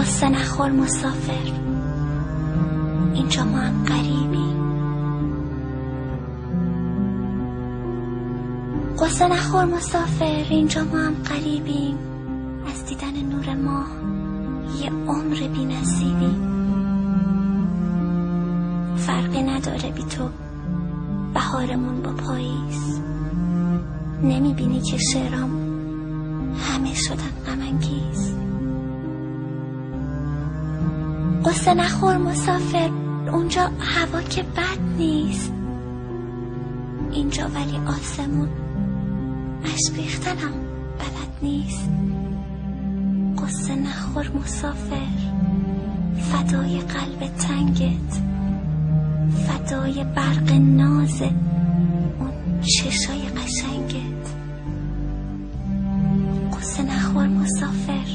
قصه نخور مسافر، اینجا ما هم غریبیم. قصه نخور مسافر، اینجا ما هم غریبیم. از دیدن نور ماه یه عمر بی نصیبیم. فرقی نداره بی تو بهارمون با پاییز. نمیبینی که شعرام همه شدن غم انگیز. قصه نخور مسافر، اونجا هوا که بد نیست. اینجا ولی آسمون اشک ریختنم بلد نیست. قصه نخور مسافر، فدای قلب تنگت، فدای برق ناز اون چشای قشنگت. قصه نخور مسافر،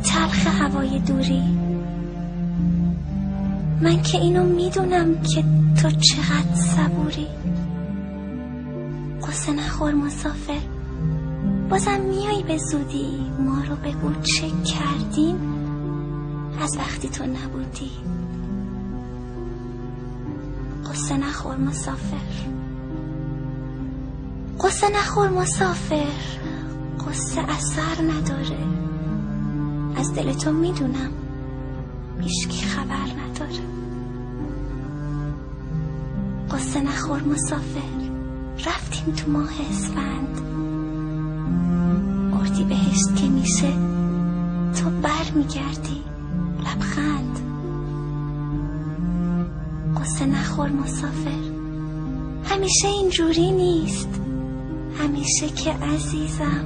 تلخ هوای دوری. من که اینو میدونم که تو چقدر صبوری. قصه نخور مسافر، بازم میایی به زودی. ما رو بگو چه کردیم از وقتی تو نبودی. قصه نخور مسافر، قصه نخور مسافر. قصه اثر نداره، از دل تو میدونم هیچکی خبر نداره. قصه نخور مسافر، رفتیم تو ماه اسفند. اردیبهشت که میشه تو بر میگردی لبخند. قصه نخور مسافر، همیشه اینجوری نیست. همیشه که عزیزم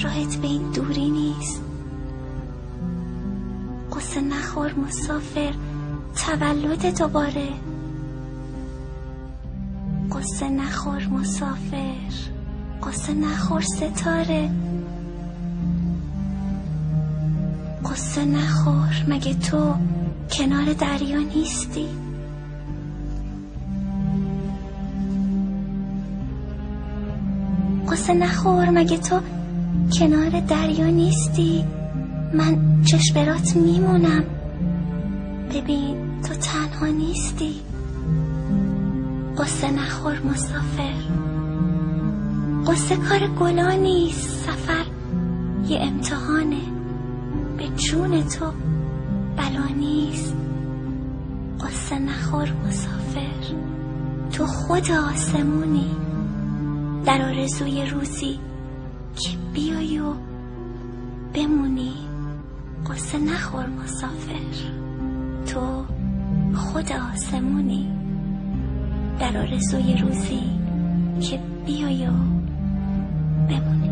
راهت به این دوری نیست. قصه نخور مسافر، تولد دوباره. قصه نخور مسافر، قصه نخور ستاره. قصه نخور، مگه تو کنار دریا نیستی؟ قصه نخور، مگه تو کنار دریا نیستی؟ من چشم میمونم. ببین تو تنها نیستی. قصه نخور مسافر، قصه کار گلا نیست. سفر یه امتحانه، به جون تو بلا نیست. قصه نخور مسافر، تو خود آسمونی. در آرزوی روزی که بیایی و بمونی. قصه نخور مسافر، تو خود آسمونی. در آرزوی روزی که بیایی و بمونی.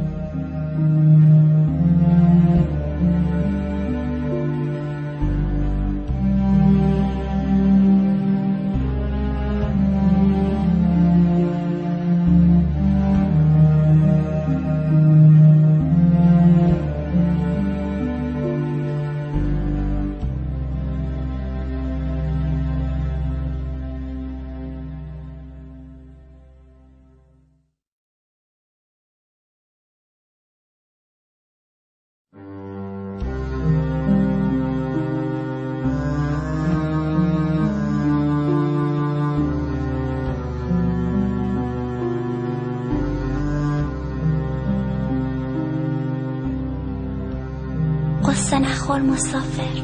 قصه نخور مسافر،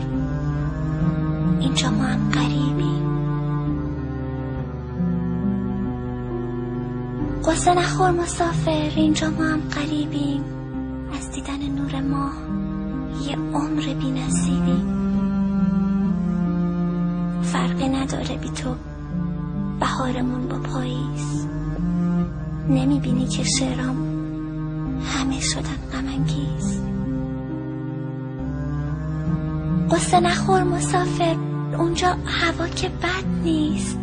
اینجا ما هم غریبیم. قصه نخور مسافر، اینجا ما هم غریبیم. از دیدن نور ماه یه عمر بی نصیبیم. فرقی نداره بی تو بهارمون با پاییز. نمیبینی که شعرام همه شدن غم انگیز. قصه نخور مسافر، اونجا هوا که بد نیست.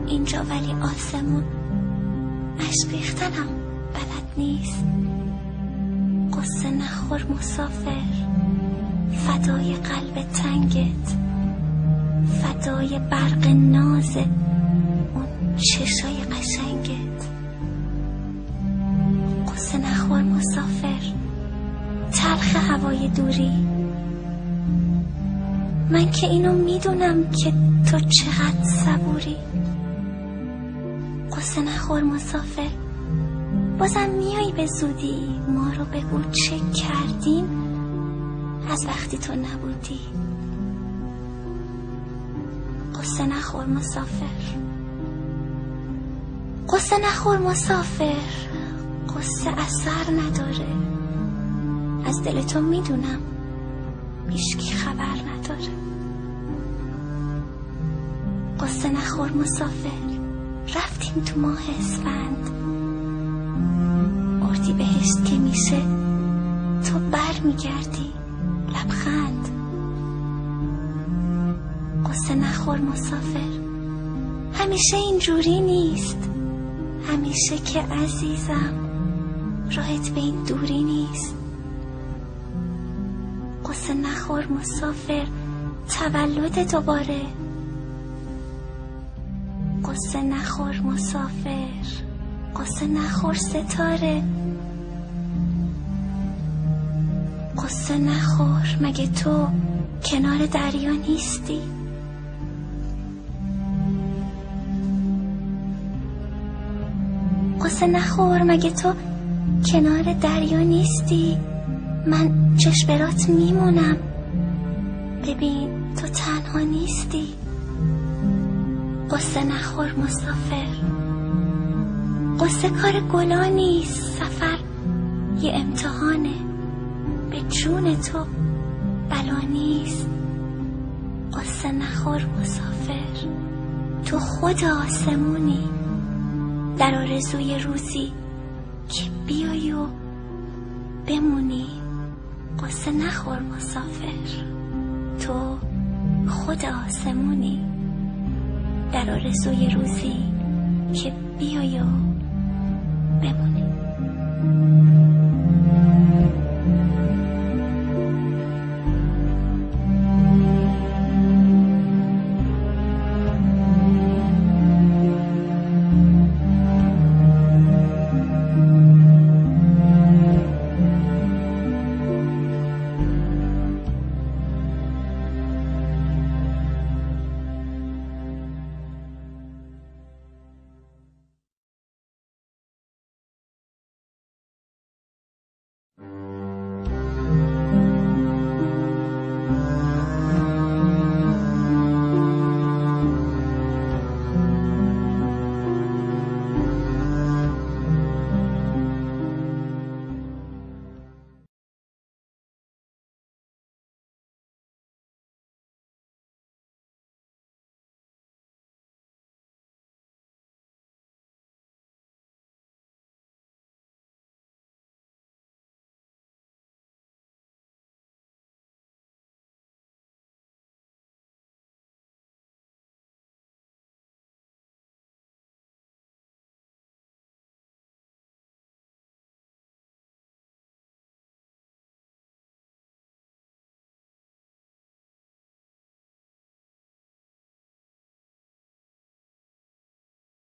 اینجا ولی آسمون اشک ریختنم بلد نیست. قصه نخور مسافر، فدای قلب تنگت، فدای برق ناز اون چشای قشنگت. قصه نخور مسافر، تلخ هوای دوری. من که اینو میدونم که تو چقدر صبوری. قصه نخور مسافر، بازم میایی به زودی. ما رو بگو چه کردیم از وقتی تو نبودی. قصه نخور مسافر، قصه نخور مسافر. قصه اثر نداره، از دل تو میدونم هیچکی خبر نداره. قصه نخور مسافر، رفتیم تو ماه اسفند. اردیبهشت که میشه تو بر میگردی لبخند. قصه نخور مسافر، همیشه اینجوری نیست. همیشه که عزیزم راهت به این دوری نیست. قصه نخور مسافر، تولد دوباره. قصه نخور مسافر، قصه نخور ستاره. قصه نخور، مگه تو کنار دریا نیستی؟ قصه نخور، مگه تو کنار دریا نیستی؟ من چشم میمونم، ببین تو تنها نیستی. قصه نخور مسافر، قصه کار گلا نیست. سفر یه امتحانه، به جون تو بلا نیست. قصه نخور مسافر، تو خود آسمونی، در آرزوی روزی که بیایی و بمونی. قصه نخور مسافر، تو خود آسمونی، در آرزوی روزی که بیایی و بمونی.